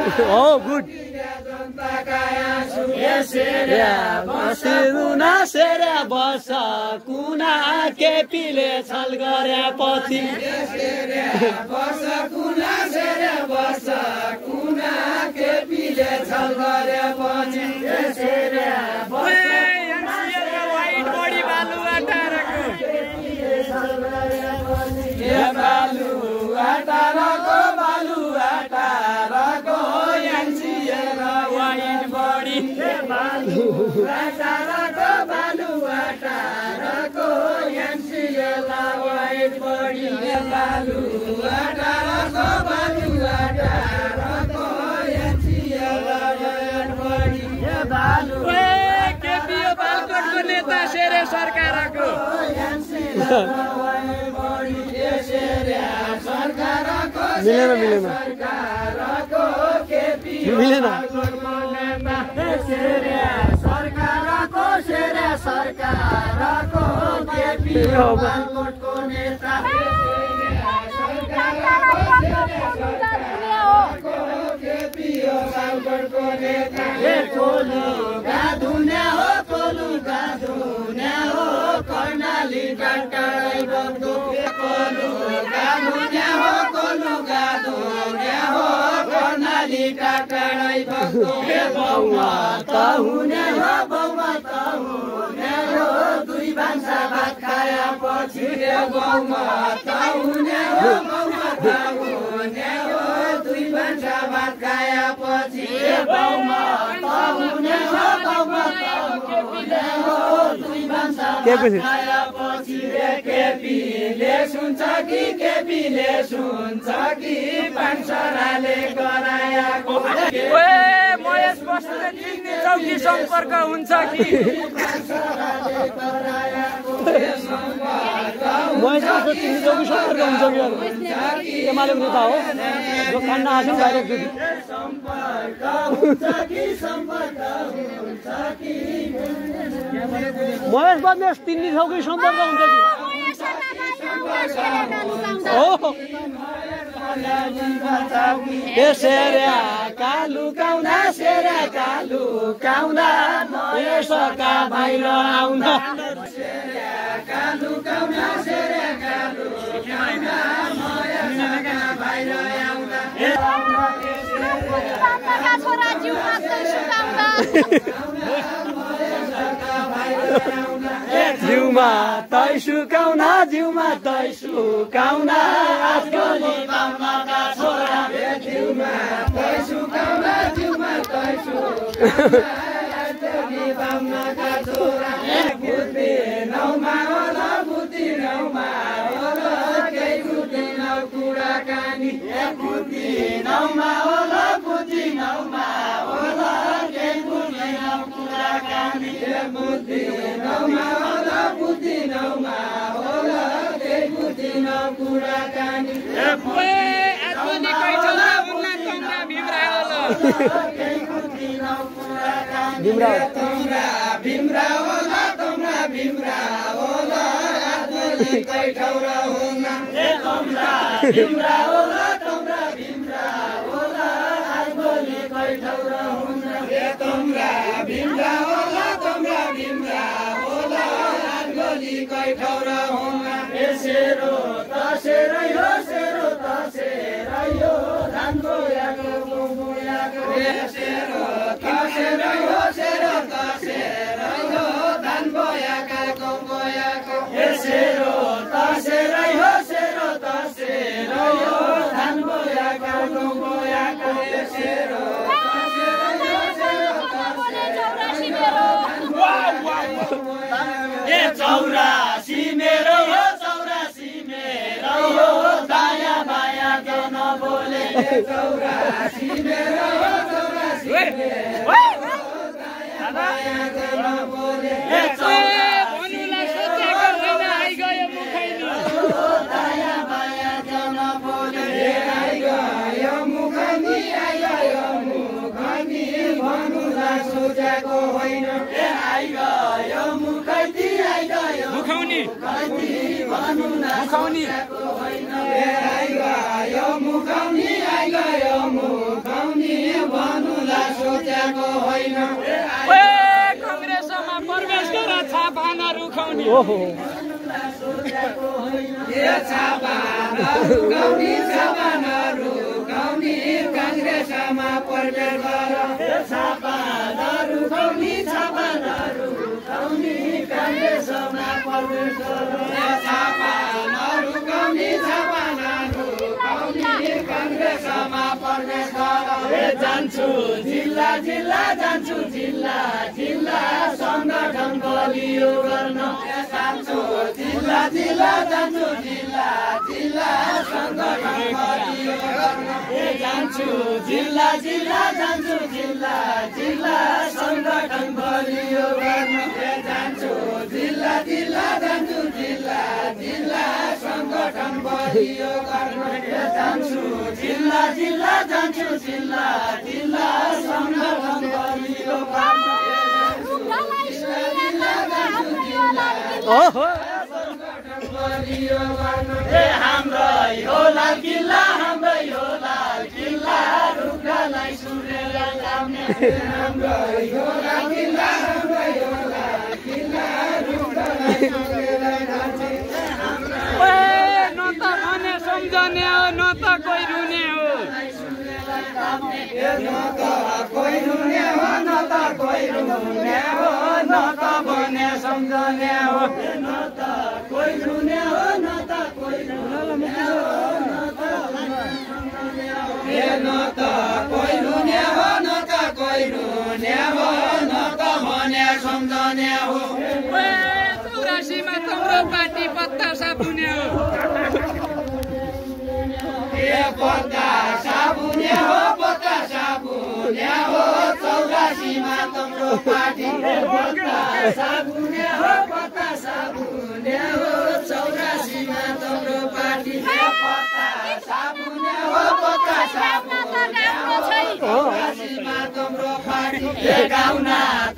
Oh, good. बसिरुना सेरा बस कुना केपीले छल गरे पछि बस कुना सेरा बस कुना केपीले छल गरे पछि वाइट बडी बालु आटारको बालु आटारको यान्सिएर वाइट बडी बालु आटारको यान्सिएर वाइट बडी बालु आटारको यान्सिएर वाइट बडी बालु केपी यो बालकोटको नेता शेरे सरकारको मिलेन सरकारको केपी बालकोटको नेता धुन्या हो कर्णाली डाक्टरै बग्दो धुन्या हो कर्णाली डाक्टरै बग्दो बहुमत हुने हो दुई भान्सा भात खाया पछि बहुमत हुने हो दुई भान्सा भात खाया पछि बहुमत हुने हो दुई भान्सा भात खाया पछि केपीले सुन्छ कि पानसराले गराएको महेश बस्नेतले जित्ने चौकी सम्पर्क हुन्छ कि महेश बस्नेत चौकी सम्पर्क हुन्छ कि एमालेको नेता हो जो खान्न आएको डाइरेक्ट महेश बस्नेत तिमी चौकी सम्पर्क हुन्छ कि कालु काउना यसका बाहिर आउना जिउमा तै सुकाउना आजकली बामका छोरा जिउमा तै सुकाउना आजकली बामका छोरा बुद्धि नौमा होला केही बुझ्दैनौ कुराकानी बुद्धि नौमा होला केही बुझ्दैनौ कुराकानी बुद्धि नौमा होला केही बुझ्दैनौ कुराकानी भीमरा होला आजभोलि कै ठौरा हुन्न भीमरा होला आजभोलि कै ठौरा हुन्न भीमरा होला आजभोलि कै ठौरा हुन्न सेरो तसेरै हो धानको याको सेरो तसेरै हो धान बोयाका गङ्गोयाको सेरो तसेरै हो धान बोयाका गङ्गोयाको सेरो चौरासी मेरो हो दायाँ बायाँ जो नबोले चौरासी मेरो मुखाउनी ओहो काङ्ग्रेसमा प्रवेश गर छापाहरू गाउने छापाहरू गाउने काङ्ग्रेसमा प्रवेश गर छापाहरू गाउने छापाहरू गाउने काङ्ग्रेसमा प्रवेश गर जान्छु जिल्ला जिल्ला जान्छु जिल्ला जिल्ला संगठन बलियो गर्न जान्छु जिल्ला जिल्ला जान्छु जिल्ला जिल्ला संगठन बलियो गर्न जान्छु जिल्ला जिल्ला जान्छु जिल्ला जिल्ला संगठन बलियो गर्न जान्छु जिल्ला जिल्ला जान्छु जिल्ला जिल्ला संगठन बलियो गर्न जान्छु जिल्ला जिल्ला जान्छु जिल्ला जिल्ला संगठन बलियो गर्न ओहो हाम्रै हो लाल किल्ला हाम्रै हो लाल किल्ला ढुक्कालाई सुनेर ल्याउने हाम्रै हो लाल किल्ला हाम्रै हो लाल किल्ला ढुक्कालाई सुनेर ल्याउने न त भने सम्झने हो न त कोही रुने हो न त कोही रुने हो न त कोही रुने हो न त भने सम्झने हो न त कोही रुने हो न त कोही रुने हो न त कोही रुने हो न त कोही रुने हो न त भने सम्झने हो 84मा तम्रो पार्टी पत्ता साबुने हो पत्ता साबुने हो पत्ता साबुने हो 84मा तम्रो पार्टी पत्ता साबुने हो पत्ता साबुने हो 84मा तम्रो पार्टी पत्ता साबुने हो पत्ता साबुने हो 84मा तम्रो पार्टी गाउन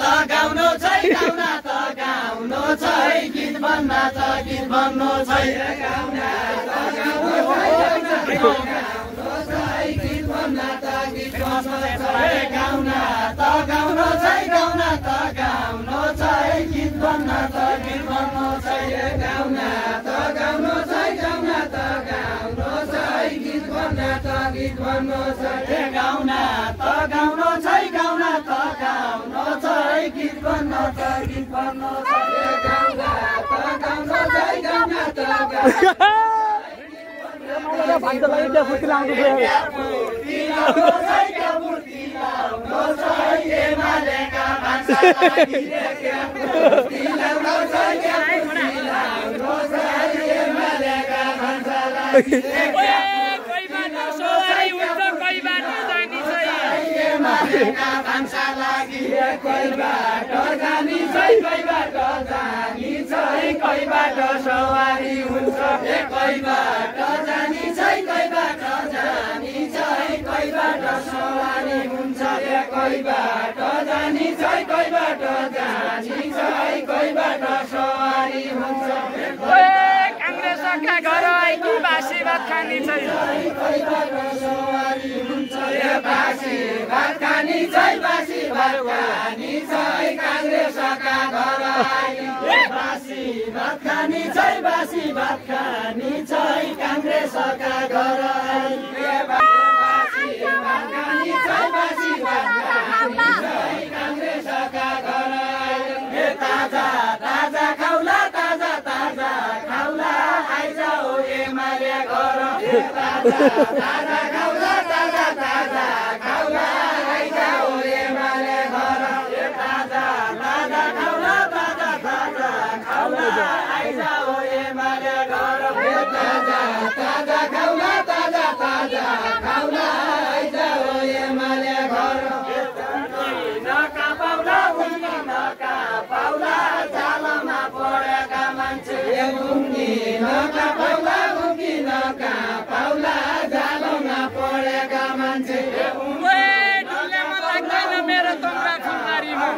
त गाउनु छै गाउन त गाउनु छै गीत भन्दा त गीत भन्नु छै गाउन त गाउनु छै गाउनु छै गीत भन्दा त गीत भन्नु छै गाउन त गाउनु छै गाउन त गाउनु छै गीत भन्दा त गीत भन्नु छै गाउन त गाउनु छै गाउन त गाउनु छै गीत भन्दा त गीत भन्नु छै गाउन त गाउनु छै गाउन त गाउनु छै गीत भन्दा त गीत भन्नु छै गाउन त गाउनु छै गाउन त भान्सा लागि त्यहाँ फुर्ती लाउँदै थियो कोही बाटो सवारी हुन्छ कोही बाटो जानी भान्सा लागि कोही बाटो जानी छै कोही बाटो जानी छै कोही बाटो सवारी हुन्छ कोही बाटो जानी छै कोही बाटो जानी छै कोही बाटो सवारी हुन्छ कोही बाटो जानी छै कोही बाटो जानी छै कोही बाटो सवारी हुन्छ काङ्ग्रेसका घर आइकी बासी भात खानी छै कोही बाटो सवारी हुन्छ बासी भात खानी छै बासी भात खानी छै काङ्ग्रेसका घर आइकी बासी भात खानी छै बासी भात खानी छै काङ्ग्रेसका घर आइकी बासी भात खानी छै बासी भात खानी छै काङ्ग्रेसका घर आइकी ताजा ताजा खाउला ताजा ताजा खाउला आइजाऊ एमाले घर ताजा ताजा खाउला ताजा ताजा खाउला आइजाऊ एमाले घर ताजा ताजा खाउला ताजा ताजा खाउला आइजाऊ एमाले घर ताजा ताजा खाउला ताजा ताजा खाउला आइजाऊ एमाले घर नका पाउला उनी नका पाउला जालमा परेका मान्छे उनी नका पाउला उनी नका पाउला जालमा परेका मान्छे डुल्लेमा लाग्दैन मेरो तम्रा फुलबारीमा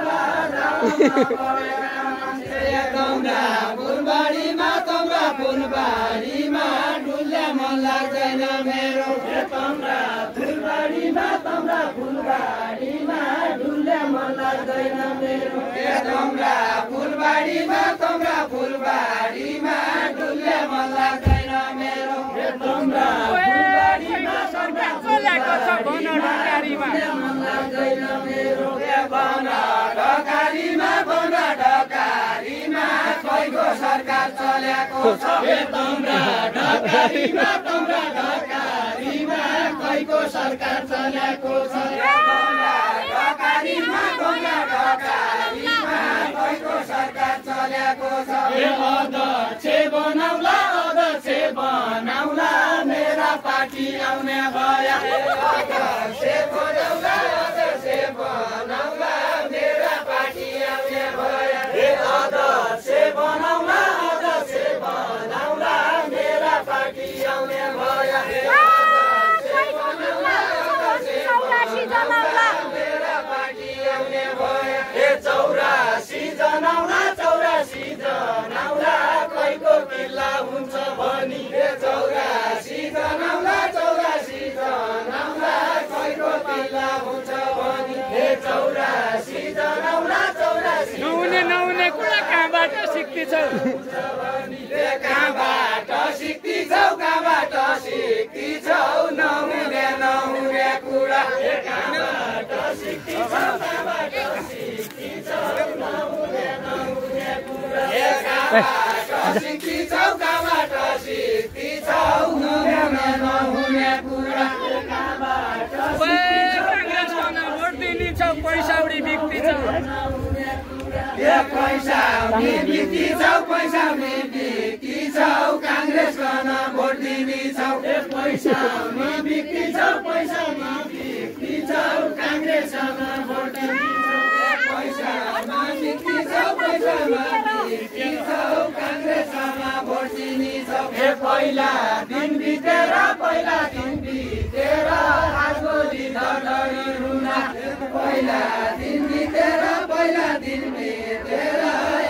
तम्रा फुलबारीमा तम्रा फुलबारीमा डुल्ले मन लाग्दैन मेरो तम्रा फुलबारीमा डुल्ले मन मन लाग्दैन मेरो तम्रा फुलबारीमा डुल्ने मन लाग्दैन मेरो तम्रा फुलबारीमा सरकार चलेको छ भन ढकारीमा मन लाग्दैन मेरो भन ढकारीमा खैको सरकार चलेको छ तम्रा ढकारीमा खैको सरकार चलेको छ ढकारीमा खैको सरकार चलेको छ अध्यक्ष बनाउला मेरा पार्टी आउने भया अध्यक्ष बनाउला मेरा पार्टी आउने भया अध्यक्ष बनाउला मेरा पार्टी आउने भया मेरा पार्टी आउने भया 84 जनाउला खैको किल्ला हुन्छ भनी 84 जनाउला खैको किल्ला हुन्छ भनी 84 जनाउला नहुने कुरा कहाँबाट सिक्दैछौ कहाँबाट सिक्दैछौ नहुने कुरा कहाँबाट सिक्दैछौ नहुने कुरा कहाँबाट सिक्दैछौ नहुने कुरा कहाँबाट काङ्ग्रेसमा भोट दिने छौ पैसाउडी बिक्ती छौ पैसा बिक्ती छौ काङ्ग्रेस गर्न भोट दिने छौ पैसा बिक्ती छौ काङ्ग्रेस गर्न भोट दिने पैसा बिक्ती छौ काङ्ग्रेस गर्न भोट दिने छौ पहिला दिन बितेर हातगोली धडरी रुना पहिला दिन बितेर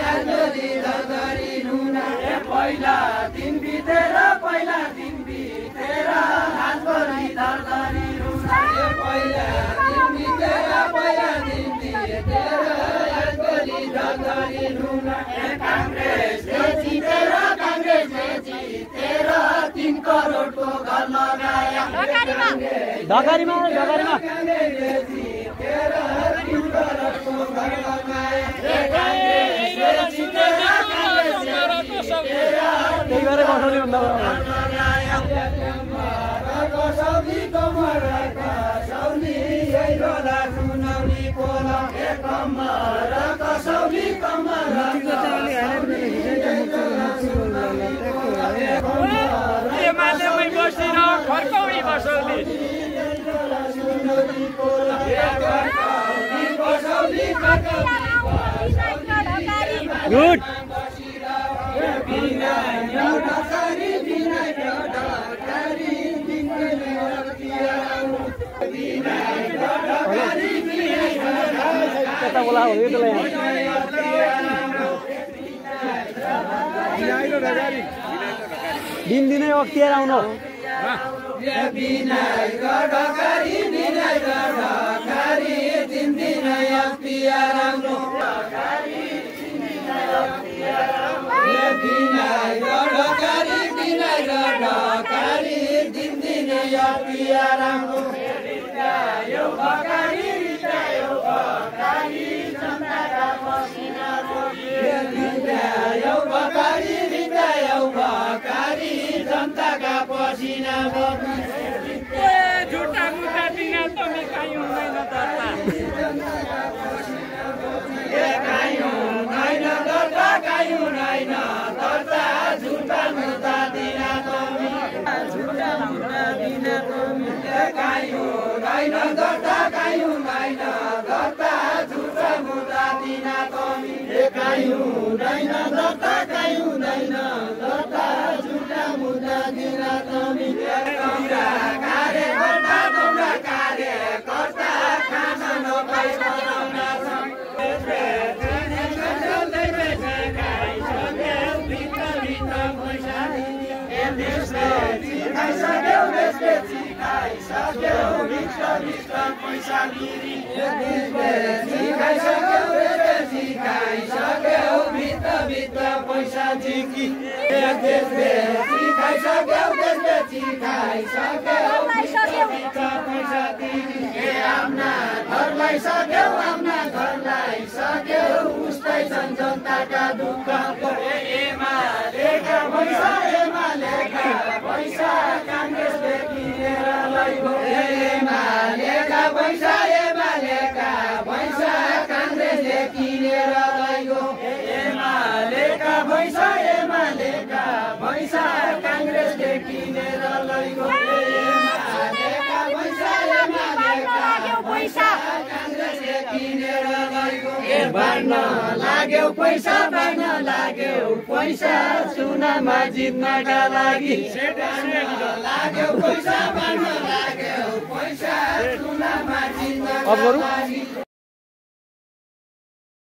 हातगोली धडरी रुना पहिला दिन बितेर हातगोली धडरी रुना पहिला दिन बितेर हातगोली धडरी रुना काङ्ग्रेसले जितेर 3 करोडको घर लगाया ढकारीमा काङ्ग्रेसले जितेर 3 करोडको घर लगाया त्यही भएर कसौली भन्दा एमालेमै बस्दिन फर्काउने बसौली गुड कता बोला हो यो त्यसलाई दिनदिनै अख्तियार आउनु जनताका पसिना झुटा मुटा बिना त काहीँ हुँदैन दर्ता झुटा मुटा दिन कार्यकर्ता खाना नपाइ पैसा लिरी खाइसक्यौ बेसी खाइसक्यौ भित्र पैसा झिकी बेसी खाइसक्यौ बेसी खाइसक्यौ भित्र पैसा तिरी आफ्ना घरलाई सक्यौ उस्तै छन् जनताका दुःखको एमालेका पैसा काङ्ग्रेसले किनेर लैगो एमालेका पैसा काङ्ग्रेसले किनेर लैगो एमालेका पैसा काङ्ग्रेसले किनेर लैगो एमालेका पैसा काङ्ग्रेसले किनेर लैगो बाँड्न लाग्यो पैसा चुनावमा जित्नका लागि लाग्यो पैसा बाँड्न लाग्यो पैसा चुनावमा जित्नका लागि